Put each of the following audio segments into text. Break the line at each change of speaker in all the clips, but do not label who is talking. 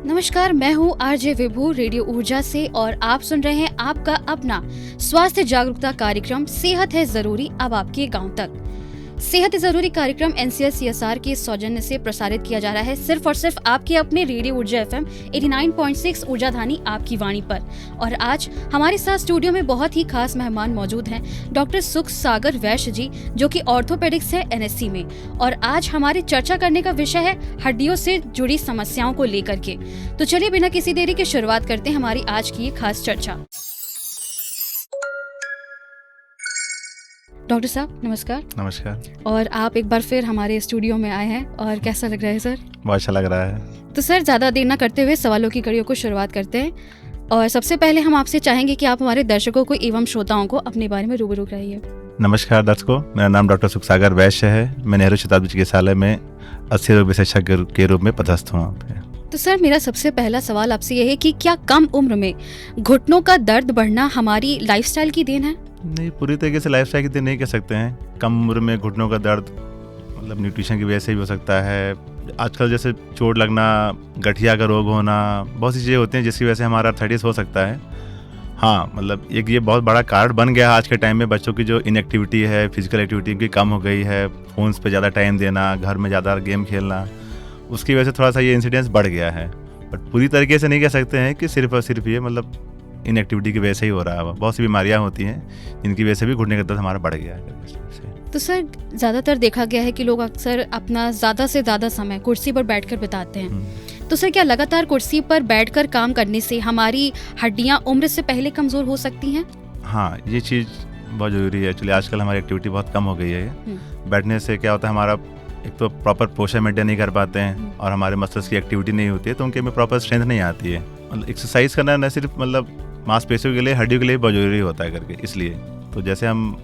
नमस्कार, मैं हूँ आरजे विभू रेडियो ऊर्जा से और आप सुन रहे हैं आपका अपना स्वास्थ्य जागरूकता कार्यक्रम सेहत है जरूरी, अब आपके गांव तक। सेहत है जरूरी कार्यक्रम एनसीएल सीएसआर के सौजन्य से प्रसारित किया जा रहा है सिर्फ और सिर्फ आपके अपने रेडियो ऊर्जा एफएम 89.6 ऊर्जाधानी आपकी वाणी पर। और आज हमारे साथ स्टूडियो में बहुत ही खास मेहमान मौजूद हैं, डॉक्टर सुख सागर वैश्य जी, जो कि ऑर्थोपेडिक्स है एनएससी में। और आज हमारी चर्चा करने का विषय है हड्डियों से जुड़ी समस्याओं को लेकर के। तो चलिए बिना किसी देरी के शुरुआत करते हैं हमारी आज की ये खास चर्चा। डॉक्टर साहब नमस्कार।
नमस्कार।
और आप एक बार फिर हमारे स्टूडियो में आए हैं और कैसा लग रहा है सर?
बहुत अच्छा लग रहा है।
तो सर ज़्यादा देर ना करते हुए सवालों की कड़ियों को शुरुआत करते हैं। और सबसे पहले हम आपसे चाहेंगे कि आप हमारे दर्शकों को एवं श्रोताओं को अपने बारे में रूबरू कराइए।
नमस्कार दर्शकों, मेरा नाम डॉक्टर सुख सागर वैश्य है। मैं नेहरू शताब्दी चिकित्सालय में अस्थिर रोग विशेषज्ञ के रूप में पदस्थ हूँ।
तो सर मेरा सबसे पहला सवाल आपसे ये है कि क्या कम उम्र में घुटनों का दर्द बढ़ना हमारी लाइफस्टाइल की देन है?
नहीं, पूरी तरीके से लाइफस्टाइल की देन नहीं कह सकते हैं। कम उम्र में घुटनों का दर्द मतलब न्यूट्रिशन की वजह से भी हो सकता है। आजकल जैसे चोट लगना, गठिया का रोग होना, बहुत सी चीज़ें होती हैं जिसकी वजह से हमारा आर्थराइटिस हो सकता है। हाँ, मतलब एक ये बहुत बड़ा कारण बन गया है आज के टाइम में। बच्चों की जो इनएक्टिविटी है, फिजिकल एक्टिविटी की कम हो गई है, फ़ोन्स पे ज़्यादा टाइम देना, घर में ज़्यादा गेम खेलना, उसकी वजह से थोड़ा सा ये इंसिडेंस बढ़ गया है। बट पूरी तरीके से नहीं कह सकते हैं कि सिर्फ और सिर्फ ये मतलब इनएक्टिविटी की वजह से ही हो रहा है। बहुत सी बीमारियां होती हैं जिनकी वजह से भी घुटने का दर्द हमारा बढ़ गया है।
तो सर ज़्यादातर देखा गया है कि लोग अक्सर अपना ज़्यादा से ज़्यादा समय कुर्सी पर बैठकर बिताते हैं। तो सर क्या लगातार कुर्सी पर बैठकर काम करने से हमारी हड्डियां उम्र से पहले कमज़ोर हो सकती हैं?
हाँ, ये चीज़ बहुत ज़रूरी है। एक्चुअली आजकल हमारी एक्टिविटी बहुत कम हो गई है। बैठने से क्या होता है, हमारा एक तो प्रॉपर पोस्चर मेंटेन नहीं कर पाते हैं और हमारे मसल्स की एक्टिविटी नहीं होती है, तो उनके में प्रॉपर स्ट्रेंथ नहीं आती है। मतलब एक्सरसाइज करना न सिर्फ मतलब मांसपेशियों के लिए, हड्डियों के लिए बहुत जरूरी होता है करके। इसलिए तो जैसे हम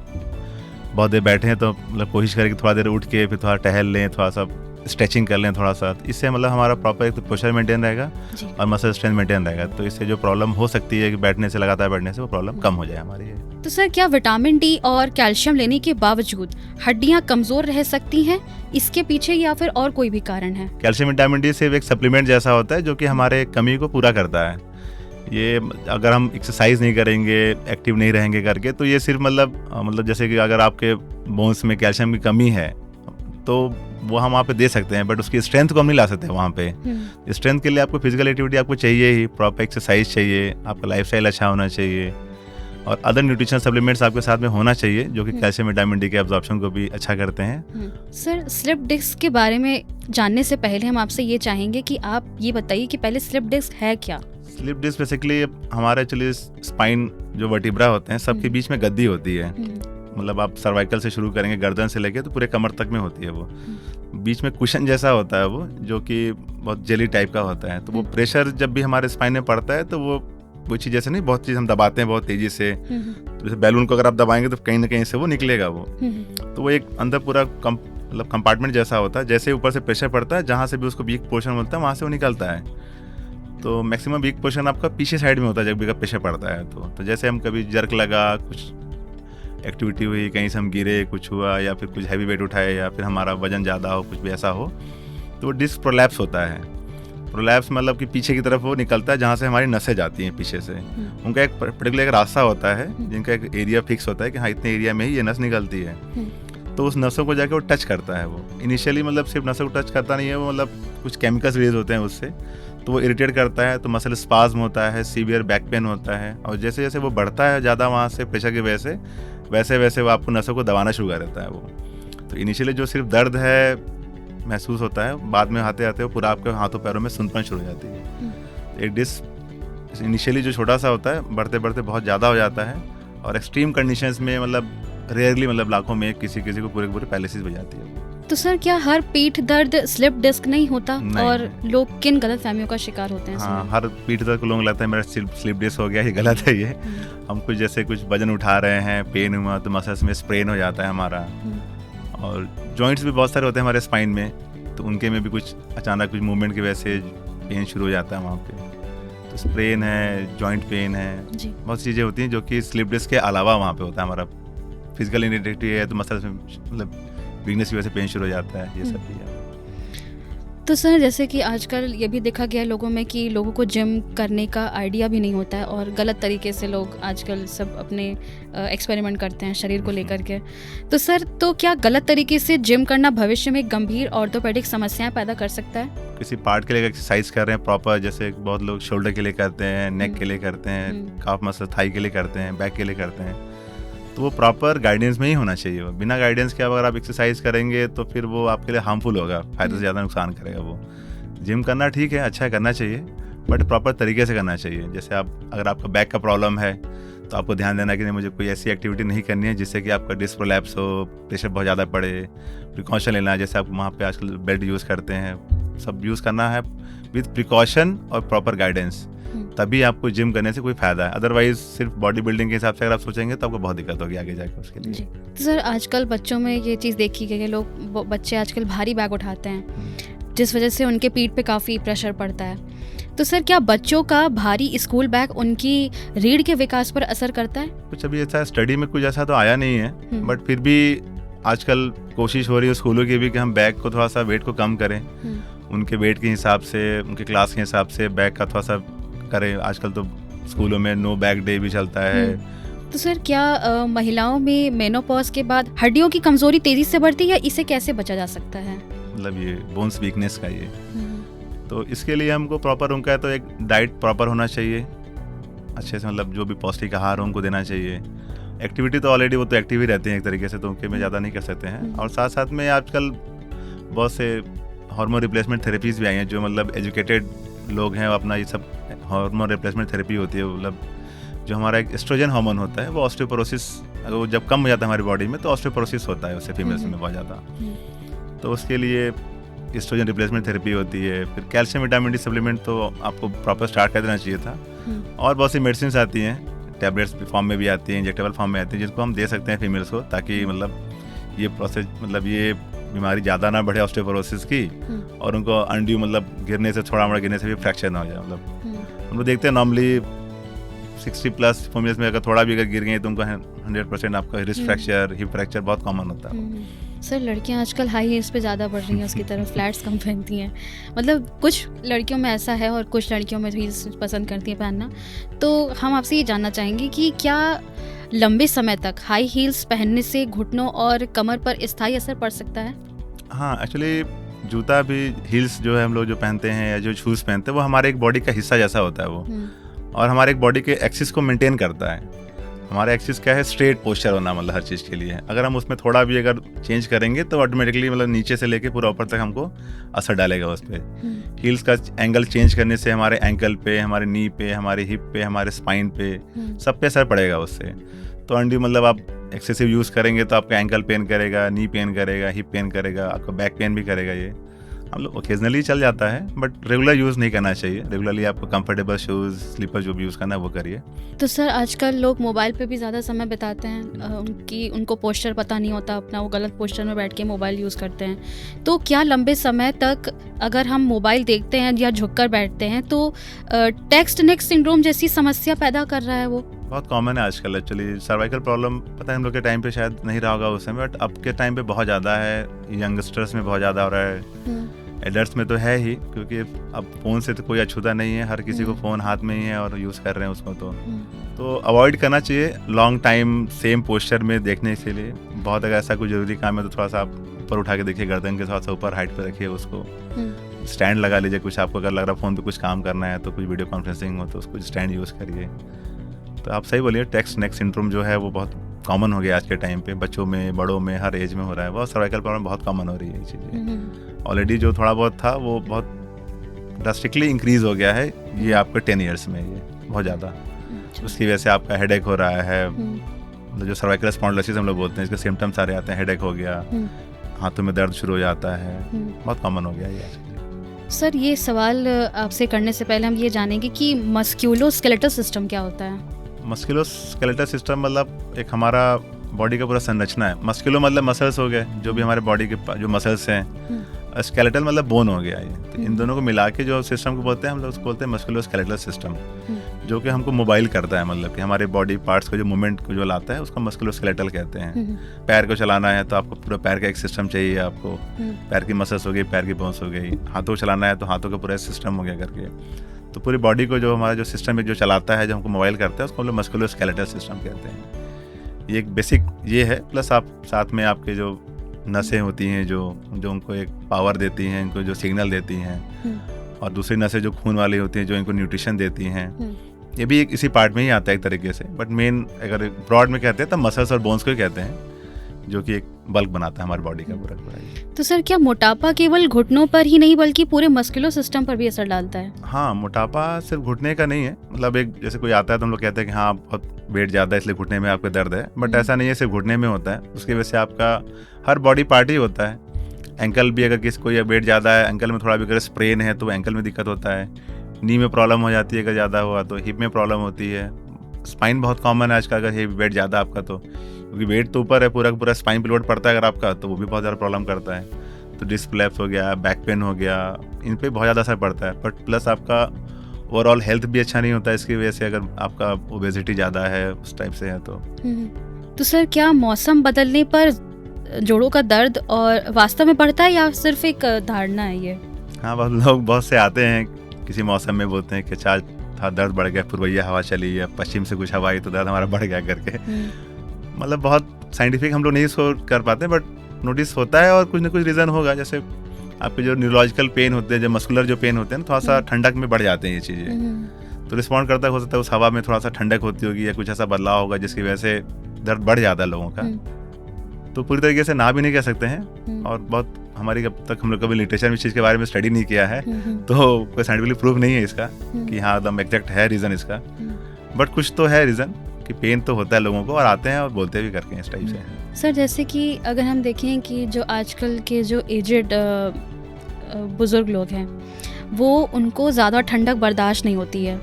बहुत देर बैठे हैं तो मतलब कोशिश करें कि थोड़ा देर उठ के फिर थोड़ा टहल लें, थोड़ा सा स्ट्रेचिंग कर लें थोड़ा सा। इससे मतलब हमारा प्रॉपर एक तो पोस्चर मेंटेन रहेगा और मसल स्ट्रेंथ मेंटेन रहेगा। तो इससे जो प्रॉब्लम हो सकती है कि बैठने से, लगातार बैठने से, वो प्रॉब्लम कम हो जाए हमारी।
तो सर क्या विटामिन डी और कैल्शियम लेने के बावजूद हड्डियां कमजोर रह सकती हैं? इसके पीछे या फिर और कोई भी कारण है?
कैल्शियम विटामिन डी सिर्फ एक सप्लीमेंट जैसा होता है जो कि हमारे कमी को पूरा करता है। ये अगर हम एक्सरसाइज नहीं करेंगे, एक्टिव नहीं रहेंगे करके, तो ये सिर्फ मतलब जैसे कि अगर आपके बोन्स में कैल्शियम की कमी है तो वो हम वहाँ पे दे सकते हैं, बट उसकी स्ट्रेंथ को हम नहीं ला सकते वहाँ पे। स्ट्रेंथ के लिए आपको फिजिकल एक्टिविटी आपको चाहिए ही, प्रॉपर एक्सरसाइज चाहिए, आपका लाइफस्टाइल अच्छा होना चाहिए और अदर न्यूट्रिशन सप्लीमेंट्स आपके साथ में होना चाहिए जो कि कैल्शियम विटामिन डी के एब्जॉर्प्शन को भी अच्छा करते हैं।
सर स्लिप डिस्क के बारे में जानने से पहले हम आपसे ये चाहेंगे कि आप ये बताइए कि पहले स्लिप डिस्क है क्या?
स्लिप डिस्क बेसिकली हमारे एक्चुअली स्पाइन जो वर्टिब्रा होते हैं सबके बीच में गद्दी होती है। मतलब आप सर्वाइकल से शुरू करेंगे, गर्दन से लेके तो पूरे कमर तक में होती है। वो बीच में कुशन जैसा होता है वो, जो कि बहुत जेली टाइप का होता है। तो वो प्रेशर जब भी हमारे स्पाइन में पड़ता है तो वो चीज़ जैसे नहीं, बहुत चीज़ हम दबाते हैं बहुत तेज़ी से, तो जैसे बैलून को अगर आप दबाएंगे तो कहीं ना कहीं से वो निकलेगा वो। तो वो एक अंदर पूरा मतलब कंपार्टमेंट जैसा होता है। जैसे ऊपर से प्रेशर पड़ता है, जहाँ से भी उसको वीक पोर्शन मिलता है वहाँ से वो निकलता है। तो मैक्सिमम वीक पोर्शन आपका पीछे साइड में होता है जब भी प्रेशर पड़ता है। तो जैसे हम कभी जर्क लगा, कुछ एक्टिविटी हुई, कहीं से हम गिरे, कुछ हुआ, या फिर कुछ हैवी वेट उठाए, या फिर हमारा वजन ज़्यादा हो, कुछ भी ऐसा हो, तो वो डिस्क प्रोलैप्स होता है। प्रोलैप्स मतलब कि पीछे की तरफ वो निकलता है जहाँ से हमारी नसें जाती हैं पीछे से। उनका एक पर्टिकुलर एक रास्ता होता है जिनका एक एरिया फिक्स होता है कि हाँ इतने एरिया में ही ये नस निकलती है। तो उस नसों को जाके वो टच करता है। वो इनिशियली मतलब सिर्फ नसों को टच करता नहीं है, वो मतलब कुछ केमिकल्स रिलीज होते हैं उससे, तो वो इरिटेट करता है, तो मसल स्पाज्म होता है, सीवियर बैक पेन होता है। और जैसे जैसे वो बढ़ता है ज़्यादा वहाँ से प्रेशर की वजह से, वैसे वैसे वो आपको नसों को दबाना शुरू कर देता है वो। तो इनिशियली जो सिर्फ दर्द है महसूस होता है, बाद में आते आते वो पूरा आपके हाथों पैरों में सुनपन शुरू हो जाती है। एक डिस्क इनिशियली जो छोटा सा होता है, बढ़ते बढ़ते बहुत ज़्यादा हो जाता है और एक्सट्रीम कंडीशंस में मतलब रेयरली, मतलब लाखों में किसी को पूरे पैरालिसिस हो जाती है।
तो सर क्या हर पीठ दर्द स्लिप डिस्क नहीं होता? नहीं। और लोग किन गलत फहमियों का शिकार होते हैं?
हाँ, हर पीठ दर्द को लोगों को लगता है मेरा स्लिप डिस्क हो गया, ये गलत है। ये हम कुछ जैसे कुछ वजन उठा रहे हैं, पेन हुआ तो मसल्स में स्प्रेन हो जाता है हमारा। और जॉइंट्स भी बहुत सारे होते हैं हमारे स्पाइन में, तो उनके में भी कुछ अचानक कुछ मूवमेंट की वजह से पेन शुरू हो जाता है वहाँ पे। तो स्प्रेन है, जॉइंट पेन है, बहुत चीज़ें होती हैं जो कि स्लिप डिस्क के अलावा वहाँ पे होता है। हमारा फिजिकल इनएक्टिविटी है तो मसल्स में मतलब वीकनेस की वजह से पेन शुरू हो जाता है, ये सब भी है।
तो सर जैसे कि आजकल ये भी देखा गया है लोगों में कि लोगों को जिम करने का आइडिया भी नहीं होता है और गलत तरीके से लोग आजकल सब अपने एक्सपेरिमेंट करते हैं शरीर को लेकर के। तो सर तो क्या गलत तरीके से जिम करना भविष्य में गंभीर ऑर्थोपेडिक समस्याएं पैदा कर सकता है?
किसी पार्ट के लिए एक्सरसाइज कर रहे हैं प्रॉपर, जैसे बहुत लोग शोल्डर के लिए करते हैं, नेक के लिए करते हैं, काफ मसल थाई के लिए करते हैं, बैक के लिए करते हैं, तो वो प्रॉपर गाइडेंस में ही होना चाहिए। वो बिना गाइडेंस के अगर आप एक्सरसाइज करेंगे तो फिर वो आपके लिए हार्मफुल होगा, फायदे से ज़्यादा नुकसान करेगा। वो जिम करना ठीक है, अच्छा करना चाहिए, बट प्रॉपर तरीके से करना चाहिए। जैसे आप अगर आपका बैक का प्रॉब्लम है तो आपको ध्यान देना कि नहीं, मुझे कोई ऐसी एक्टिविटी नहीं करनी है जिससे कि आपका डिस्क प्रोलैप्स हो, प्रेशर बहुत ज़्यादा पड़े, प्रिकॉशन लेना है। जैसे आप वहाँ पे आजकल बेड यूज़ करते हैं, सब यूज़ करना है विद प्रिकॉशन और प्रॉपर गाइडेंस, तभी आपको जिम करने से कोई फ़ायदा है। अदरवाइज सिर्फ बॉडी बिल्डिंग के हिसाब से अगर आप सोचेंगे तो आपको बहुत दिक्कत होगी आगे जाकर उसके लिए।
तो सर आजकल बच्चों में ये चीज़ देखी गई है, बच्चे आजकल भारी बैग उठाते हैं जिस वजह से उनके पीठ पे काफ़ी प्रेशर पड़ता है। तो सर क्या बच्चों का भारी स्कूल बैग उनकी रीढ़ के विकास पर असर करता है?
कुछ अभी ऐसा स्टडी में कुछ ऐसा तो आया नहीं है, बट फिर भी आजकल कोशिश हो रही है स्कूलों की भी कि हम बैग को थोड़ा सा वेट को कम करें, उनके वेट के हिसाब से, उनके क्लास के हिसाब से बैग का थोड़ा सा करें। आजकल तो स्कूलों में नो बैग डे भी चलता है।
तो सर क्या महिलाओं में मेनोपॉज के बाद हड्डियों की कमजोरी तेजी से बढ़ती है या इसे कैसे बचा जा सकता है?
मतलब ये बोन्स वीकनेस का ये, तो इसके लिए हमको प्रॉपर उनका है तो एक डाइट प्रॉपर होना चाहिए अच्छे से, मतलब जो भी पौष्टिक आहार उनको देना चाहिए। एक्टिविटी तो ऑलरेडी वो तो एक्टिव ही रहते हैं एक तरीके से, तो उनके में ज़्यादा नहीं कर सकते हैं। और साथ साथ में आजकल बहुत से हार्मोन रिप्लेसमेंट थेरेपीज़ भी आई हैं, जो मतलब एजुकेटेड लोग हैं वो अपना ये सब हार्मोन रिप्लेसमेंट थेरेपी होती है। मतलब जो हमारा एक एस्ट्रोजन हार्मोन होता है वो ऑस्टियोपोरोसिस, अगर वो जब कम हो जाता है हमारी बॉडी में तो ऑस्टियोपोरोसिस होता है उससे फीमेल्स में बहुत ज़्यादा, तो उसके लिए एस्ट्रोजन रिप्लेसमेंट थेरेपी होती है। फिर कैल्शियम विटामिन डी सप्लीमेंट तो आपको प्रॉपर स्टार्ट कर देना चाहिए था। और बहुत सी मेडिसिन आती हैं, टैबलेट्स फॉर्म में भी आती हैं, इंजेक्टेबल फॉर्म में आती हैं, जिसको हम दे सकते हैं फीमेल्स को, ताकि मतलब ये प्रोसेस, मतलब ये बीमारी ज़्यादा ना बढ़े ऑस्टियोपोरोसिस की, और उनको अनड्यू मतलब गिरने से, थोड़ा मोड़ा गिरने से भी फ्रैक्चर ना हो जाए। मतलब हम लोग देखते हैं नॉर्मली 60+ फीमेल्स में अगर थोड़ा भी अगर गिर गई तो उनको 100% आपका रिस्ट फ्रैक्चर, हिप फ्रैक्चर बहुत कॉमन होता है।
सर लड़कियां आजकल हाई हील्स पे ज़्यादा बढ़ रही हैं, उसकी तरफ फ्लैट्स कम पहनती हैं। मतलब कुछ लड़कियों में ऐसा है और कुछ लड़कियों में हील्स पसंद करती हैं पहनना। तो हम आपसे ये जानना चाहेंगे कि क्या लंबे समय तक हाई हील्स पहनने से घुटनों और कमर पर स्थायी असर पड़ सकता है?
हाँ, एक्चुअली जूता भी, हील्स जो है हम लोग जो पहनते हैं या जो शूज़ पहनते हैं वो हमारे एक बॉडी का हिस्सा जैसा होता है वो, और हमारे एक बॉडी के एक्सिस को मेंटेन करता है। हमारा एक्सिस क्या है, स्ट्रेट पोस्चर होना, मतलब हर चीज़ के लिए। अगर हम उसमें थोड़ा भी अगर चेंज करेंगे तो ऑटोमेटिकली मतलब नीचे से लेके पूरा ऊपर तक हमको असर डालेगा उस पर। हील्स का एंगल चेंज करने से हमारे एंकल पे, हमारे नी पे, हमारे हिप पे, हमारे स्पाइन पे, सब पे असर पड़ेगा उससे। तो अंडी मतलब आप एक्सेसिव यूज़ करेंगे तो आपका एंकल पेन करेगा, नी पेन करेगा, हिप पेन करेगा, आपको बैक पेन भी करेगा। ये हम लोग ओकेजनली चल जाता है, बट रेगुलर यूज़ नहीं करना चाहिए। रेगुलरली आपको कंफर्टेबल शूज़, स्लीपर जो भी यूज़ करना है वो करिए।
तो सर आजकल लोग मोबाइल पे भी ज़्यादा समय बिताते हैं, उनको पोस्चर पता नहीं होता अपना, वो गलत पोस्चर में बैठ के मोबाइल यूज़ करते हैं। तो क्या लंबे समय तक अगर हम मोबाइल देखते हैं या झुककर बैठते हैं तो टेक्स्ट नेक सिंड्रोम जैसी समस्या पैदा कर रहा है? वो
बहुत कॉमन है आजकल। एक्चुअली सर्वाइकल प्रॉब्लम पता है हम लोग के टाइम पे शायद नहीं रहा होगा उस समय, बट अब के टाइम पे बहुत ज़्यादा है। यंगस्टर्स में बहुत ज़्यादा हो रहा है, एडल्ट्स में तो है ही, क्योंकि अब फ़ोन से तो कोई अछूता नहीं है, हर किसी को फ़ोन हाथ में ही है और यूज़ कर रहे हैं उसको। तो अवॉइड करना चाहिए लॉन्ग टाइम सेम पोस्चर में देखने के लिए। बहुत अगर ऐसा कोई ज़रूरी काम है तो थोड़ा सा आप ऊपर उठा के देखिए, गर्दन के थोड़ा सा ऊपर हाइट पर रखिए उसको, स्टैंड लगा लीजिए कुछ। आपको अगर लग रहा है फ़ोन पे कुछ काम करना है तो कुछ वीडियो कॉन्फ्रेंसिंग हो तो उसको स्टैंड यूज़ करिए। तो आप सही बोलिए, टेक्स्ट नेक सिंड्रोम जो है वो बहुत कॉमन हो गया आज के टाइम पे, बच्चों में, बड़ों में, हर एज में हो रहा है। बहुत सर्वाइकल प्रॉब्लम बहुत कॉमन हो रही है ये चीज़ें। ऑलरेडी जो थोड़ा बहुत था वो बहुत ड्रास्टिकली इंक्रीज हो गया है ये आपके 10 ईयर्स में, ये बहुत ज़्यादा। उसकी वजह से आपका हेडेक हो रहा है, मतलब जो सर्वाइकल स्पॉन्डिलोसिस हम लोग बोलते हैं, इसके सिम्टम्स सारे आते हैं। हेडेक हो गया, हाथों में दर्द शुरू हो जाता है, बहुत कॉमन हो गया ये।
सर ये सवाल आपसे करने से पहले हम ये जानेंगे कि मस्क्यूलोस्केलेटल सिस्टम क्या होता है?
मस्कुलोस्केलेटल सिस्टम मतलब एक हमारा बॉडी का पूरा संरचना है। मस्कुलो मतलब मसल्स हो गए, जो भी हमारे बॉडी के जो मसल्स हैं, स्केलेटल मतलब बोन हो गया ये, तो इन दोनों को मिला के जो सिस्टम को बोलते हैं, हम लोग उसको बोलते हैं मस्कुलोस्केलेटल सिस्टम, जो कि हमको मोबाइल करता है, मतलब कि हमारे बॉडी पार्ट्स को जो मूवमेंट को जो लाता है उसको मस्कुलोस्केलेटल कहते हैं। पैर को चलाना है तो आपको पूरा पैर का एक सिस्टम चाहिए, आपको पैर की मसल्स हो गई, पैर की बोन्स हो गई। हाथों को चलाना है तो हाथों का पूरा सिस्टम हो गया करके, तो पूरी बॉडी को जो हमारा जो सिस्टम जो चलाता है, जो हमको मोबाइल करता है, उसको हम लोग मस्कुलोस्केलेटल सिस्टम कहते हैं। ये एक बेसिक ये है, प्लस आप साथ में आपके जो नसें होती हैं जो उनको एक पावर देती हैं, इनको जो सिग्नल देती हैं, और दूसरी नसें जो खून वाली होती हैं जो इनको न्यूट्रिशन देती हैं, ये भी एक इसी पार्ट में ही आता है एक तरीके से। बट मेन अगर ब्रॉड में कहते हैं तो मसल्स और बोन्स को ही कहते हैं, जो कि एक बल्क बनाता है हमारी बॉडी का पूरा पूरा।
तो सर क्या मोटापा केवल घुटनों पर ही नहीं बल्कि पूरे मस्कुलर सिस्टम पर भी असर डालता है?
हाँ, मोटापा सिर्फ घुटने का नहीं है, मतलब एक जैसे कोई आता है तो हम लोग कहते हैं कि हाँ बहुत वेट ज़्यादा है इसलिए घुटने में आपका दर्द है, बट ऐसा नहीं है सिर्फ घुटने में होता है, उसकी वजह से आपका हर बॉडी पार्ट ही होता है। एंकल भी अगर किसी कोई वेट ज़्यादा है, एंकल में थोड़ा भी अगर स्प्रेन है तो एंकल में दिक्कत होता है, नी में प्रॉब्लम हो जाती है, अगर ज़्यादा हुआ तो हिप में प्रॉब्लम होती है, स्पाइन बहुत कॉमन है आजकल, अगर वेट ज़्यादा आपका तो, क्योंकि वेट तो ऊपर है, पूरा पूरा स्पाइन पे लोड पड़ता है अगर आपका, तो वो भी बहुत ज़्यादा प्रॉब्लम करता है। तो डिस्क फ्लैप्स हो गया, बैक पेन हो गया, इन पे बहुत ज़्यादा असर पड़ता है। बट प्लस आपका ओवरऑल हेल्थ भी अच्छा नहीं होता है इसकी वजह से, अगर आपका ओबेसिटी ज़्यादा है उस टाइप से है
तो सर क्या मौसम बदलने पर जोड़ों का दर्द और वास्तव में बढ़ता है या सिर्फ एक धारणा है ये?
हाँ, लोग बहुत से आते हैं किसी मौसम में, बोलते हैं कि अच्छा था दर्द बढ़ गया, पूर्वैया हवा चली या पश्चिम से कुछ हवा आई तो दर्द हमारा बढ़ गया करके। मतलब बहुत साइंटिफिक हम लोग नहीं सोच कर पाते, बट नोटिस होता है और कुछ ना कुछ रीज़न होगा। जैसे आपके जो न्यूरोलॉजिकल पेन होते हैं, जो मस्कुलर जो पेन होते हैं ना, थोड़ा सा ठंडक में बढ़ जाते हैं ये चीज़ें, तो रिस्पॉन्ड करता हो सकता है उस हवा में थोड़ा सा ठंडक होती होगी या कुछ ऐसा बदलाव होगा जिसकी वजह से दर्द बढ़ जाता है लोगों का। तो पूरी तरीके से ना भी नहीं कह सकते हैं, और बहुत हमारी अब तक हम लोग कभी लिटरेचर में इस चीज़ के बारे में स्टडी नहीं किया है, तो कोई साइंटिफिकली प्रूफ नहीं है इसका कि हाँ एकदम एग्जैक्ट है रीज़न इसका, बट कुछ तो है रीज़न कि पेन तो होता है लोगों को, और आते हैं और बोलते भी करके हैं इस टाइप से।
सर जैसे कि अगर हम देखें कि जो आजकल के जो एजेड बुजुर्ग लोग हैं, वो उनको ज़्यादा ठंडक बर्दाश्त नहीं होती है,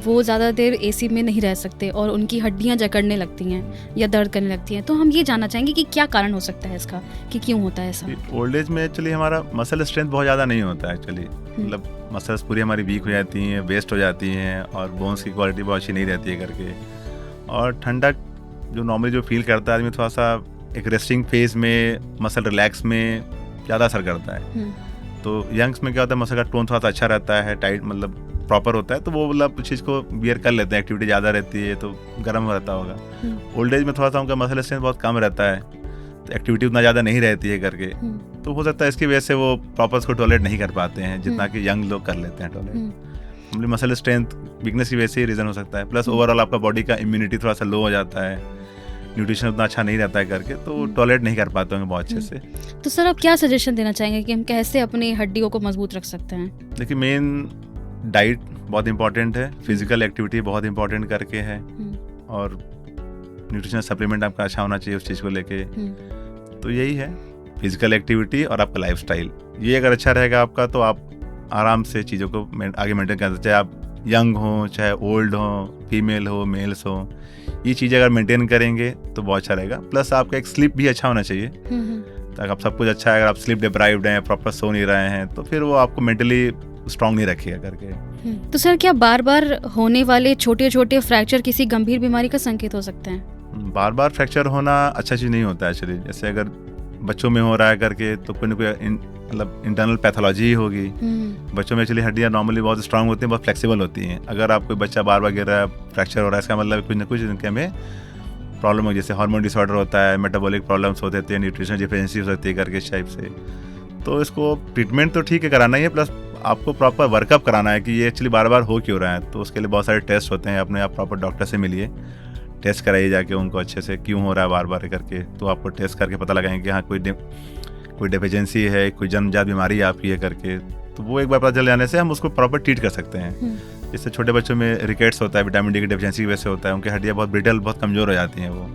वो ज़्यादा देर एसी में नहीं रह सकते और उनकी हड्डियां जकड़ने लगती हैं या दर्द करने लगती हैं, तो हम ये जानना चाहेंगे कि क्या कारण हो सकता है इसका, कि क्यों होता है ऐसा?
ओल्ड एज में एक्चुअली हमारा मसल स्ट्रेंथ बहुत ज़्यादा नहीं होता है एक्चुअली, मतलब मसल्स पूरी हमारी वीक हो जाती हैं, वेस्ट हो जाती हैं, और बोन्स की क्वालिटी बहुत अच्छी नहीं रहती है करके। और ठंडक जो नॉर्मली जो फील करता है आदमी, थोड़ा सा एक रेस्टिंग फेज में मसल रिलैक्स में ज़्यादा असर करता है। तो यंग्स में क्या होता है, मसल का टोन थोड़ा सा अच्छा रहता है, टाइट मतलब प्रॉपर होता है, तो वो मतलब उस चीज़ को बियर कर लेते हैं, एक्टिविटी ज़्यादा रहती है तो गर्म रहता होगा। ओल्ड एज में थोड़ा सा उनका मसल स्ट्रेंथ बहुत कम रहता है, तो एक्टिविटी उतना ज़्यादा नहीं रहती है करके, तो हो सकता है इसकी वजह से वो प्रॉपर उसको टॉलरेट नहीं कर पाते हैं जितना कि यंग लोग कर लेते हैं टॉलरेट। मसल स्ट्रेंथ वीकनेस की वजह से ही रीज़न हो सकता है, प्लस ओवरऑल आपका बॉडी का इम्यूनिटी थोड़ा सा लो हो जाता है, न्यूट्रिशन उतना अच्छा नहीं रहता है करके, तो टॉलरेट नहीं कर पाते होंगे बहुत अच्छे से।
तो सर आप क्या सजेशन देना चाहेंगे कि हम कैसे अपनी हड्डियों को मजबूत रख सकते हैं?
देखिए, मेन डाइट बहुत इंपॉर्टेंट है, फिजिकल एक्टिविटी बहुत इंपॉर्टेंट करके है, और न्यूट्रिशनल सप्लीमेंट आपका अच्छा होना चाहिए उस चीज़ को लेके। तो यही है, फिजिकल एक्टिविटी और आपका लाइफस्टाइल, ये अगर अच्छा रहेगा आपका तो आप आराम से चीज़ों को आगे मेंटेन कर सकते हैं। चाहे आप यंग हो, चाहे ओल्ड हो, फीमेल हो, मेल्स हो, ये चीज़ें अगर मेंटेन करेंगे तो बहुत अच्छा रहेगा। प्लस आपका एक स्लीप भी अच्छा होना चाहिए, ताकि आप सब कुछ अच्छा है। अगर आप स्लीप डिप्राइव्ड हैं, प्रॉपर सो नहीं रहे हैं, तो फिर वो आपको मेंटली स्ट्रांग नहीं रखेगा करके।
तो सर क्या बार बार होने वाले छोटे छोटे फ्रैक्चर किसी गंभीर बीमारी का संकेत हो सकते हैं?
बार बार फ्रैक्चर होना अच्छा चीज़ नहीं होता है एक्चुअली। जैसे अगर बच्चों में हो रहा है करके तो कोई ना कोई मतलब इंटरनल पैथोलॉजी ही होगी। बच्चों में एक्चुअली हड्डियाँ नॉर्मली बहुत स्ट्रांग होती हैं, बहुत फ्लेक्सिबल होती हैं। अगर आप कोई बच्चा बार बार गिर रहा है, फ्रैक्चर हो रहा है, इसका मतलब कुछ ना कुछ इनके में प्रॉब्लम हो, जैसे हार्मोन डिसऑर्डर होता है, मेटाबॉलिक प्रॉब्लम्स होते हैं, न्यूट्रिशन डिफिशिएंसी होती है करके इस टाइप से। तो इसको ट्रीटमेंट तो ठीक है कराना ही है, प्लस आपको प्रॉपर वर्कअप कराना है कि ये एक्चुअली बार बार हो क्यों रहा है। तो उसके लिए बहुत सारे टेस्ट होते हैं, अपने आप प्रॉपर डॉक्टर से मिलिए, टेस्ट कराइए जाके उनको अच्छे से, क्यों हो रहा है बार बार करके। तो आपको टेस्ट करके पता लगाएंगे कि हाँ कोई डेफिशिएंसी है, कोई जन्मजात बीमारी आपकी है करके। तो वो एक बार पता चल जाने से हम उसको प्रॉपर ट्रीट कर सकते हैं। जैसे छोटे बच्चों में रिकेट्स होता है, विटामिन डी की डेफिशिएंसी की वजह से होता है, उनकी हड्डियाँ बहुत ब्रिटल, बहुत कमज़ोर हो जाती हैं वो,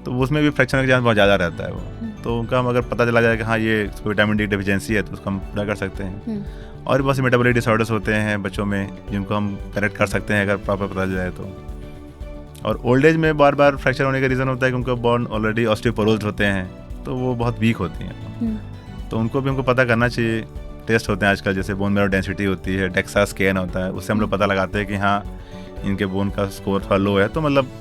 तो उसमें भी फ्रैक्चर का चांस बहुत ज़्यादा रहता है वो। तो उनका हम अगर पता चला जाए कि हाँ ये विटामिन डी की डेफिशिएंसी है, तो उसको हम पूरा कर सकते हैं। और बहुत से मेटाबॉलिक डिसऑर्डर्स होते हैं बच्चों में, जिनको हम करेक्ट कर सकते हैं अगर प्रॉपर पता चल जाए तो। और ओल्ड एज में बार बार फ्रैक्चर होने का रीज़न होता है कि उनका बोन ऑलरेडी ऑस्टियोपोरोज्ड होते हैं, तो वो बहुत वीक होती हैं। तो उनको भी हमको पता करना चाहिए। टेस्ट होते हैं आजकल, जैसे बोन मैरो डेंसिटी होती है, डेक्सा स्कैन होता है, उससे हम लोग पता लगाते हैं कि हाँ इनके बोन का स्कोर थोड़ा लो है, तो मतलब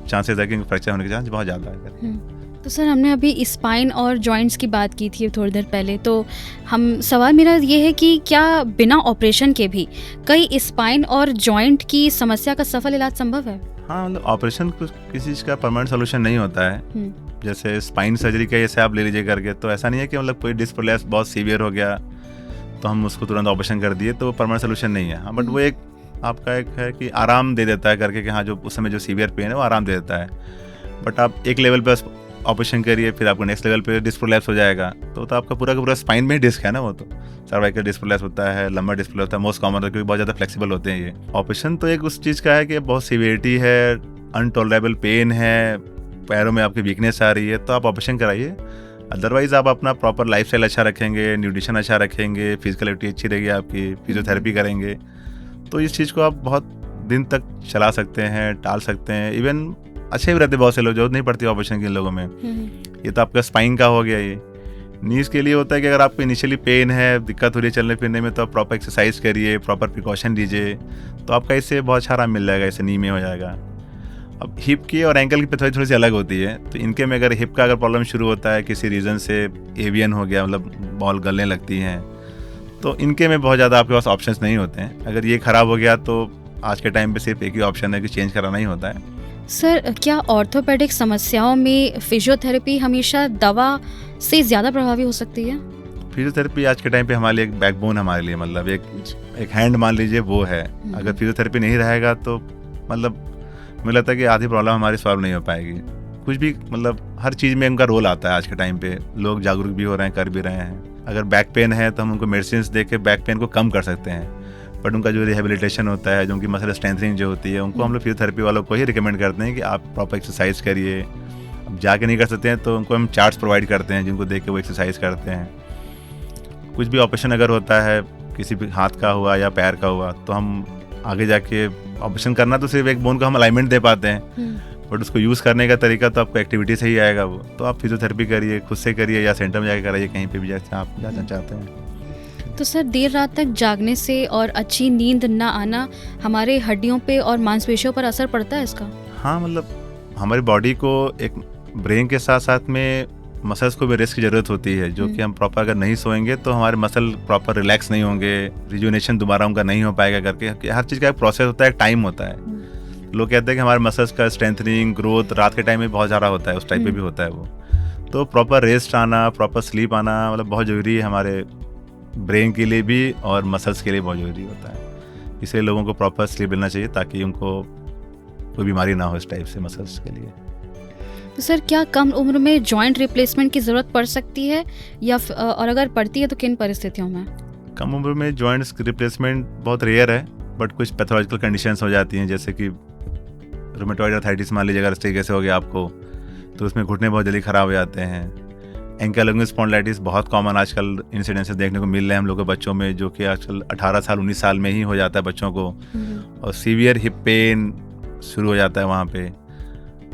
चांसेस है कि फ्रैक्चर होने के चांस बहुत ज़्यादा है।
तो सर हमने अभी स्पाइन और जॉइंट्स की बात की थी थोड़ी देर पहले, तो सवाल मेरा ये है कि क्या बिना ऑपरेशन के भी कई स्पाइन और जॉइंट की समस्या का सफल इलाज संभव है?
हाँ, मतलब ऑपरेशन किसी चीज़ का परमानेंट सोल्यूशन नहीं होता है। जैसे स्पाइन सर्जरी का जैसे आप ले लीजिए करके, तो ऐसा नहीं है कि मतलब कोई डिस्क प्रोलैप्स बहुत सीवियर हो गया तो हम उसको तुरंत ऑपरेशन कर दिए, तो वो परमानेंट सोल्यूशन नहीं है। हाँ, बट वो एक आपका एक है कि आराम दे देता है करके कि हाँ जो उस समय जो सीवियर पेन है वो आराम दे देता है। बट आप एक लेवल पे ऑपरेशन करिए, फिर आपको नेक्स्ट लेवल पे डिस्क प्रोलैप्स हो जाएगा, तो आपका पूरा का पूरा स्पाइन में ही डिस्क है ना। वो तो सर्वाइकल डिस्क प्रोलैप्स होता है, लंबा डिस्क प्रोलैप्स होता है, मोस्ट कॉमन है क्योंकि बहुत ज़्यादा फ्लेक्सिबल होते हैं ये। ऑपरेशन तो एक उस चीज़ का है कि बहुत सीवियरिटी है, अनटॉलरेबल पेन है, पैरों में आपकी वीकनेस आ रही है, तो आप ऑपरेशन कराइए। अदरवाइज आप अपना प्रॉपर लाइफस्टाइल अच्छा रखेंगे, न्यूट्रिशन अच्छा रखेंगे, फिजिकल एक्टिविटी अच्छी रहेगी आपकी, फिजियोथेरेपी करेंगे, तो इस चीज़ को आप बहुत दिन तक चला सकते हैं, टाल सकते हैं। इवन अच्छे भी रहते बहुत से लोग, जरूरत नहीं पड़ती ऑपरेशन के लोगों में। ये तो आपका स्पाइन का हो गया। ये नीज के लिए होता है कि अगर आपको इनिशियली पेन है, दिक्कत हो रही है चलने फिरने में, तो आप प्रॉपर एक्सरसाइज करिए, प्रॉपर प्रिकॉशन लीजिए, तो आपका इससे बहुत अच्छा आराम मिल जाएगा, इससे नी में हो जाएगा। अब हिप की और एंकल की थोड़ी सी अलग होती है, तो इनके में अगर हिप का अगर प्रॉब्लम शुरू होता है किसी रीज़न से, एवियन हो गया, मतलब बॉल गलने लगती हैं, तो इनके में बहुत ज़्यादा आपके पास ऑप्शंस नहीं होते हैं। अगर ये ख़राब हो गया तो आज के टाइम पे सिर्फ एक ही ऑप्शन है कि चेंज कराना ही होता है।
सर क्या ऑर्थोपेडिक समस्याओं में फिजियोथेरेपी हमेशा दवा से ज़्यादा प्रभावी हो सकती है?
फिजियोथेरेपी आज के टाइम पे हमारे लिए एक बैकबोन, हमारे लिए मतलब एक हैंड मान लीजिए वो है। अगर फिजियोथेरेपी नहीं रहेगा तो मतलब मुझे लगता है कि आधी प्रॉब्लम हमारी सॉल्व नहीं हो पाएगी। कुछ भी मतलब हर चीज़ में उनका रोल आता है। आज के टाइम पे लोग जागरूक भी हो रहे हैं, कर भी रहे हैं। अगर बैक पेन है तो हम उनको मेडिसिन दे के बैक पेन को कम कर सकते हैं, बट उनका जो रिहेबिलिटेशन होता है, जो उनकी मसल स्ट्रेंथनिंग जो होती है, उनको हम लोग फिजियोथेरेपी वालों को ही रिकमेंड करते हैं कि आप प्रॉपर एक्सरसाइज करिए। अब जाके नहीं कर सकते हैं तो उनको हम चार्ट्स प्रोवाइड करते हैं जिनको देख के वो एक्सरसाइज करते हैं। कुछ भी ऑपरेशन अगर होता है, किसी भी हाथ का हुआ या पैर का हुआ, तो हम आगे जाके ऑपरेशन करना तो सिर्फ एक बोन को हम अलाइनमेंट दे पाते हैं, बट उसको यूज़ करने का तरीका तो आपको एक्टिविटी से ही आएगा। वो तो आप फिजियोथेरेपी करिए, खुद से करिए या सेंटर में जाकर कराइए, कहीं पे भी जैसे आप जाना चाहते हैं।
तो सर देर रात तक जागने से और अच्छी नींद ना आना हमारे हड्डियों पे और मांसपेशियों पर असर पड़ता है इसका?
हाँ, मतलब हमारी बॉडी को एक ब्रेन के साथ साथ में मसल्स को भी रेस्ट की ज़रूरत होती है, जो कि हम प्रॉपर अगर नहीं सोएंगे तो हमारे मसल प्रॉपर रिलैक्स नहीं होंगे, रिजुनेशन दोबारा उनका नहीं हो पाएगा करके। हर चीज़ का एक प्रोसेस होता है, एक टाइम होता है। लोग कहते हैं कि हमारे मसल्स का स्ट्रेंथनिंग, ग्रोथ रात के टाइम में बहुत ज़्यादा होता है, उस टाइप पे भी होता है वो। तो प्रॉपर रेस्ट आना, प्रॉपर स्लीप आना मतलब बहुत ज़रूरी है हमारे ब्रेन के लिए भी और मसल्स के लिए बहुत ज़रूरी होता है। इसलिए लोगों को प्रॉपर स्लीप लेना चाहिए ताकि उनको कोई बीमारी ना हो इस टाइप से मसल्स के लिए।
तो सर क्या कम उम्र में जॉइंट रिप्लेसमेंट की ज़रूरत पड़ सकती है या और अगर पड़ती है तो किन परिस्थितियों में?
कम उम्र में जॉइंट्स रिप्लेसमेंट बहुत रेयर है, बट कुछ पैथोलॉजिकल कंडीशंस हो जाती हैं, जैसे कि रूमेटॉइड आर्थराइटिस मान लीजिए, अगर इस तरीके से हो गया आपको तो उसमें घुटने बहुत जल्दी ख़राब हो जाते हैं। एंकाइलोजिंगल स्पॉन्डिलाइटिस बहुत कॉमन आजकल इंसिडेंसेस देखने को मिल रहे हैं हम लोग के बच्चों में, जो कि आजकल 18 साल 19 साल में ही हो जाता है बच्चों को, और सीवियर हिप पेन शुरू हो जाता है वहाँ पे।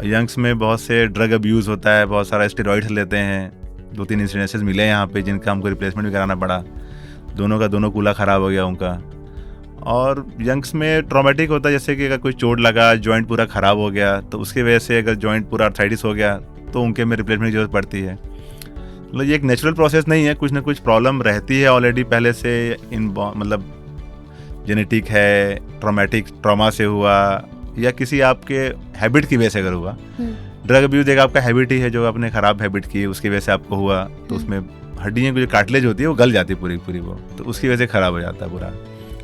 यंग्स में बहुत से ड्रग अब्यूज़ होता है, बहुत सारा स्टेरॉइड्स लेते हैं। 2-3 इंसिडेंसेस मिले यहाँ पे जिनका हमको रिप्लेसमेंट भी कराना पड़ा। दोनों का दोनों कूल्हा ख़राब हो गया उनका। और यंग्स में ट्रॉमेटिक होता है, जैसे कि अगर कोई चोट लगा, जॉइंट पूरा ख़राब हो गया, तो उसकी वजह से अगर जॉइंट पूरा आर्थराइटिस हो गया तो उनके में रिप्लेसमेंट की जरूरत पड़ती है। मतलब ये एक नेचुरल प्रोसेस नहीं है, कुछ ना कुछ प्रॉब्लम रहती है ऑलरेडी पहले से, मतलब जेनेटिक है, ट्रॉमा से हुआ या किसी आपके हैबिट की वजह से अगर हुआ। ड्रग अब्यूज एक आपका हैबिट ही है, जो आपने ख़राब हैबिट की उसकी वजह से आपको हुआ, तो उसमें हड्डियों की जो कार्टिलेज होती है वो गल जाती है पूरी वो, तो उसकी वजह से ख़राब हो जाता है पूरा,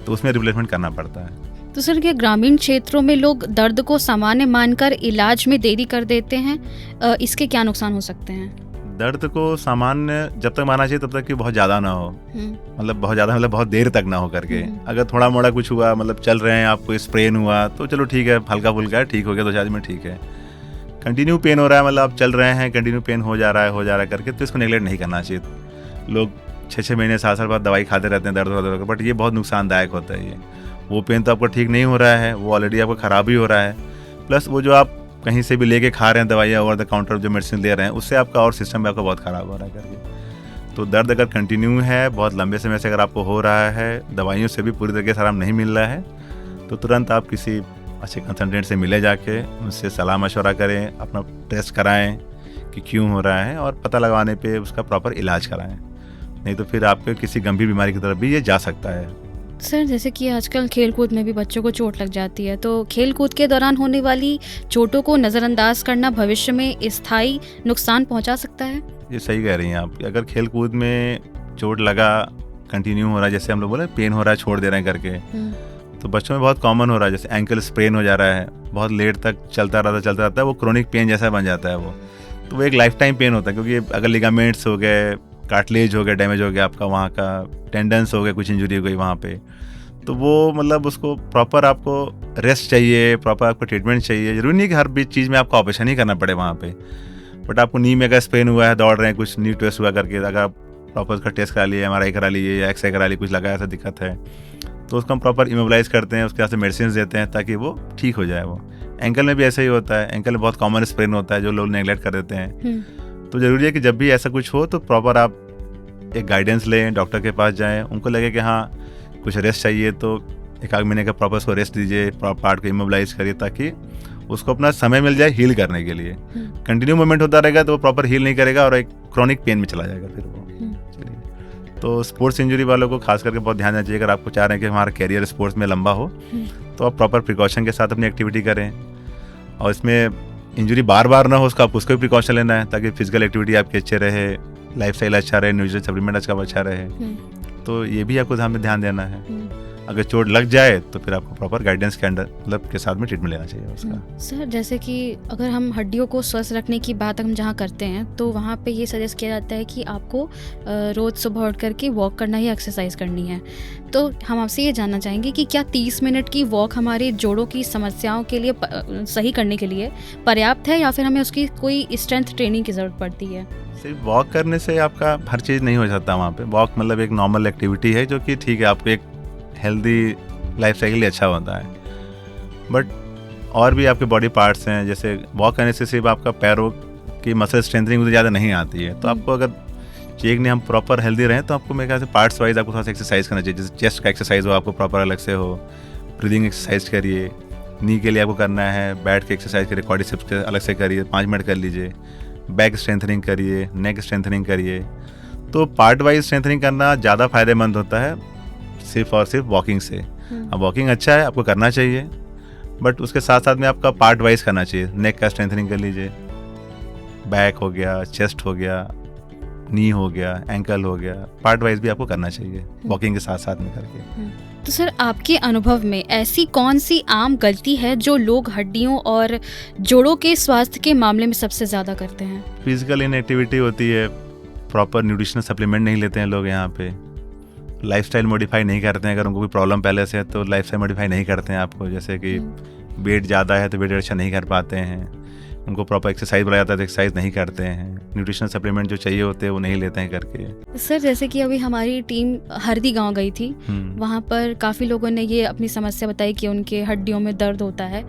तो उसमें रिप्लेसमेंट करना पड़ता है।
तो सर क्या ग्रामीण क्षेत्रों में लोग दर्द को सामान्य मानकर इलाज में देरी कर देते हैं? इसके क्या नुकसान हो सकते हैं?
दर्द को सामान्य जब तक माना चाहिए तब तक कि बहुत ज़्यादा ना हो, मतलब बहुत ज़्यादा मतलब बहुत देर तक ना हो करके। अगर थोड़ा मोड़ा कुछ हुआ, मतलब चल रहे हैं, आपको स्प्रेन हुआ तो चलो ठीक है, हल्का फुल्का है, ठीक हो गया 2-4 दिन में ठीक है। कंटिन्यू पेन हो रहा है, मतलब आप चल रहे हैं, कंटिन्यू पेन हो जा रहा है करके, तो इसको नेगलेक्ट नहीं करना चाहिए। लोग 6-6 महीने 7 बाद दवाई खाते रहते हैं दर्द होकर, बट ये बहुत नुकसानदायक होता है। ये वो पेन तो आपका ठीक नहीं हो रहा है, वो ऑलरेडी आपका ख़राब ही हो रहा है, प्लस वो जो आप कहीं से भी लेके खा रहे हैं दवाइयाँ, ओवर द काउंटर जो मेडिसिन ले रहे हैं, उससे आपका और सिस्टम में आपका बहुत ख़राब हो रहा है करके। तो दर्द अगर कंटिन्यू है, बहुत लंबे समय से अगर आपको हो रहा है, दवाइयों से भी पूरी तरीके से आराम नहीं मिल रहा है, तो तुरंत आप किसी अच्छे कंसल्टेंट से मिले, जाके उनसे सलाह मशवरा करें, अपना टेस्ट कराएं कि क्यों हो रहा है और पता लगाने पे उसका प्रॉपर इलाज कराएं, नहीं तो फिर आपके किसी गंभीर बीमारी की तरफ भी ये जा सकता है।
सर, जैसे कि आजकल खेलकूद में भी बच्चों को चोट लग जाती है, तो खेलकूद के दौरान होने वाली चोटों को नज़रअंदाज करना भविष्य में स्थायी नुकसान पहुंचा सकता है?
ये सही कह रही हैं आप। अगर खेल कूद में चोट लगा, कंटिन्यू हो रहा है, जैसे हम लोग बोले पेन हो रहा है, छोड़ दे रहे हैं करके, तो बच्चों में बहुत कॉमन हो रहा है। जैसे एंकल स्प्रेन हो जा रहा है, बहुत लेट तक चलता रहता है, वो क्रोनिक पेन जैसा बन जाता है वो, तो वो एक लाइफ टाइम पेन होता है। क्योंकि अगर लिगामेंट्स हो गए, कार्टिलेज हो गया, डैमेज हो गया आपका, वहाँ का टेंडन्स हो गए, कुछ इंजरी हो गई वहाँ पे, तो वो मतलब उसको प्रॉपर आपको रेस्ट चाहिए, प्रॉपर आपको ट्रीटमेंट चाहिए। जरूरी नहीं कि हर बीच चीज़ में आपको ऑपरेशन ही करना पड़े वहाँ पे, बट आपको नी में अगर स्पेन हुआ है, दौड़ रहे हैं, कुछ नी ट्विस्ट हुआ करके, अगर आप प्रॉपर उसका टेस्ट करा लिए, MRI करा लिए या एक्सरे करा लिए, कुछ लगा ऐसा दिक्कत है, तो उसको हम प्रॉपर इमोबिलाइज करते हैं, उसके बाद से मेडिसिन देते हैं ताकि वो ठीक हो जाए। वो एंकल में भी ऐसा ही होता है, एंकल में बहुत कॉमन स्प्रेन होता है जो लोग नेगलेक्ट कर देते हैं। तो ज़रूरी है कि जब भी ऐसा कुछ हो तो प्रॉपर आप एक गाइडेंस लें, डॉक्टर के पास जाएँ, उनको लगे कि हाँ कुछ रेस्ट चाहिए तो 1-8 महीने का प्रॉपर उसको रेस्ट दीजिए, पार्ट को इमोबिलाइज करिए ताकि उसको अपना समय मिल जाए हील करने के लिए। कंटिन्यू मूवमेंट होता रहेगा तो वो प्रॉपर हील नहीं करेगा और एक क्रॉनिक पेन में चला जाएगा फिर वो। चलिए, तो स्पोर्ट्स इंजरी वालों को खास करके बहुत ध्यान देना चाहिए। अगर आपको चाह रहे हैं कि हमारा कैरियर स्पोर्ट्स में लंबा हो तो आप प्रॉपर प्रिकॉशन के साथ अपनी एक्टिविटी करें, और इसमें इंजरी बार बार ना हो उसको भी प्रिकॉशन लेना है ताकि फिजिकल एक्टिविटी आपकी अच्छे रहे, लाइफस्टाइल अच्छा रहे, न्यूट्रिशन सप्लीमेंट अच्छा रहे, तो ये भी आपको ध्यान देना है। अगर चोट लग जाए तो फिर आपको प्रॉपर गाइडेंस के अंडर मतलब के साथ में ट्रीटमेंट लेना चाहिए उसका।
सर, जैसे कि अगर हम हड्डियों को स्वस्थ रखने की बात हम जहाँ करते हैं तो वहाँ पे ये सजेस्ट किया जाता है कि आपको रोज़ सुबह उठ करके वॉक करना ही एक्सरसाइज करनी है। तो हम आपसे ये जानना चाहेंगे कि क्या 30 मिनट की वॉक हमारे जोड़ों की समस्याओं के लिए सही करने के लिए पर्याप्त है, या फिर हमें उसकी कोई स्ट्रेंथ ट्रेनिंग की ज़रूरत पड़ती है?
सिर्फ वॉक करने से आपका हर चीज़ नहीं हो सकता वहाँ पे। वॉक मतलब एक नॉर्मल एक्टिविटी है जो कि ठीक है, आपको एक हेल्दी लाइफस्टाइल के लिए अच्छा होता है, बट और भी आपके बॉडी पार्ट्स हैं। जैसे वॉक करने से सिर्फ आपका पैरों की मसल स्ट्रेंथनिंग उतनी ज़्यादा नहीं आती है, तो आपको अगर चाहिए कि हम प्रॉपर हेल्दी रहें तो आपको मेरे ख्याल से पार्ट्स वाइज आपको थोड़ा सा एक्सरसाइज करना चाहिए। जैसे चेस्ट का एक्सरसाइज हो आपको प्रॉपर अलग से हो, ब्रीदिंग एक्सरसाइज करिए, नी के लिए आपको करना है बैठ के एक्सरसाइज करिए, क्वाड्रिसेप्स के अलग से करिए, 5 मिनट कर लीजिए, बैक स्ट्रेंथनिंग करिए, नेक स्ट्रेंथनिंग करिए। तो पार्ट वाइज स्ट्रेंथनिंग करना ज़्यादा फायदेमंद होता है सिर्फ और सिर्फ वॉकिंग से। अब वॉकिंग अच्छा है, आपको करना चाहिए, बट उसके साथ साथ में आपका पार्ट वाइज करना चाहिए। नेक का स्ट्रेंथनिंग कर लीजिए, बैक हो गया, चेस्ट हो गया, नी हो गया, एंकल हो गया, पार्ट वाइज भी आपको करना चाहिए वॉकिंग के साथ साथ में करके।
तो सर, आपके अनुभव में ऐसी कौन सी आम गलती है जो लोग हड्डियों और जोड़ों के स्वास्थ्य के मामले में सबसे ज़्यादा करते हैं?
फिजिकल इनएक्टिविटी होती है, प्रॉपर न्यूट्रिशनल सप्लीमेंट नहीं लेते हैं लोग, यहाँ पे लाइफस्टाइल मॉडिफाई नहीं करते हैं। अगर उनको कोई प्रॉब्लम पहले से है तो लाइफस्टाइल मॉडिफाई नहीं करते हैं आपको, जैसे कि वेट ज़्यादा है तो वेट अच्छा नहीं कर पाते हैं, उनको प्रॉपर एक्सरसाइज बोला जाता है तो एक्सरसाइज नहीं करते हैं, न्यूट्रिशनल सप्लीमेंट जो चाहिए होते हैं वो नहीं लेते हैं करके।
सर, जैसे कि अभी हमारी टीम हरदी गांव गई थी, वहाँ पर काफ़ी लोगों ने ये अपनी समस्या बताई कि उनके हड्डियों में दर्द होता है,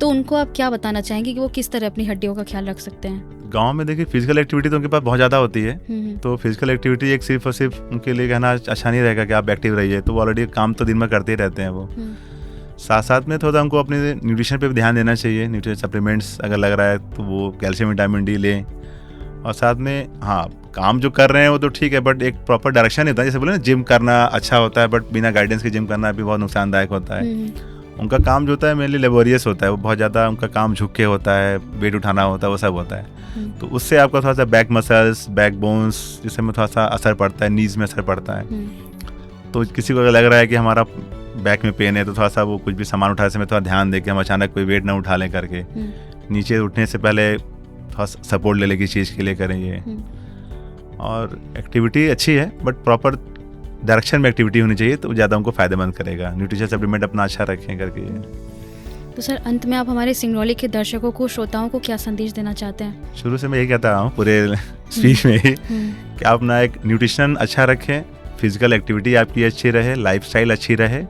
तो उनको आप क्या बताना चाहेंगे कि वो किस तरह अपनी हड्डियों का ख्याल रख सकते हैं?
गांव में देखिए फिजिकल एक्टिविटी तो उनके पास बहुत ज़्यादा होती है, तो फिजिकल एक्टिविटी एक सिर्फ और सिर्फ उनके लिए कहना अच्छा नहीं रहेगा कि आप एक्टिव रहिए, तो वो ऑलरेडी काम तो दिन में करते ही रहते हैं वो। साथ साथ में थोड़ा उनको अपने न्यूट्रिशन पे भी ध्यान देना चाहिए। न्यूट्रिशन सप्लीमेंट्स अगर लग रहा है तो वो कैल्शियम विटामिन डी लें, और साथ में हाँ काम जो कर रहे हैं वो तो ठीक है, बट एक प्रॉपर डायरेक्शन नहीं होता। जैसे बोले ना जिम करना अच्छा होता है, बट बिना गाइडेंस के जिम करना भी बहुत नुकसानदायक होता है। उनका काम जो होता है मेनली लेबोरियस होता है, वो बहुत ज़्यादा उनका काम झुक के होता है, वेट उठाना होता है, वो सब होता है। तो उससे आपका थोड़ा सा बैक मसल्स, बैक बोन्स जिसमें थोड़ा सा असर पड़ता है, नीज में असर पड़ता है। तो किसी को अगर लग रहा है कि हमारा बैक में पेन है तो थोड़ा सा वो कुछ भी सामान उठाने से थोड़ा ध्यान दे कि हम अचानक कोई वेट ना उठा लें करके, नीचे उठने से पहले थोड़ा सपोर्ट ले किसी चीज़ के लिए करें ये। और एक्टिविटी अच्छी है बट प्रॉपर डायरेक्शन में एक्टिविटी होनी चाहिए तो ज़्यादा उनको फ़ायदेमंद करेगा। न्यूट्रिशन सप्लीमेंट अपना अच्छा रखें करके।
तो सर, अंत में आप हमारे सिंगरौली के दर्शकों को, श्रोताओं को क्या संदेश देना चाहते हैं?
शुरू से मैं यही कहता हूँ पूरे स्पीच में ही कि आप अपना एक न्यूट्रिशन अच्छा रखें, फिजिकल एक्टिविटी आपकी अच्छी रहे, लाइफस्टाइल अच्छी रहे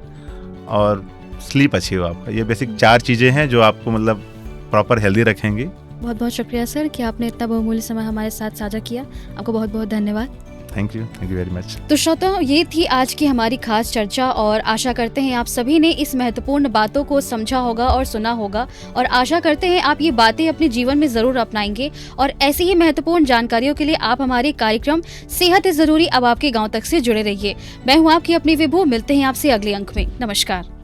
और स्लीप अच्छी हो आपका। ये बेसिक 4 चीज़ें हैं जो आपको मतलब प्रॉपर हेल्दी रखेंगी।
बहुत बहुत शुक्रिया सर कि आपने इतना बहुमूल्य समय हमारे साथ साझा किया। आपको बहुत बहुत धन्यवाद।
Thank you very much.
तो श्रोताओं, ये थी आज की हमारी खास चर्चा और आशा करते हैं आप सभी ने इस महत्वपूर्ण बातों को समझा होगा और सुना होगा, और आशा करते हैं आप ये बातें अपने जीवन में जरूर अपनाएंगे। और ऐसी ही महत्वपूर्ण जानकारियों के लिए आप हमारे कार्यक्रम सेहत है जरूरी अब आपके गाँव तक से जुड़े रहिए। मैं हूँ आपकी अपनी विभू। मिलते हैं आपसे अगले अंक में। नमस्कार।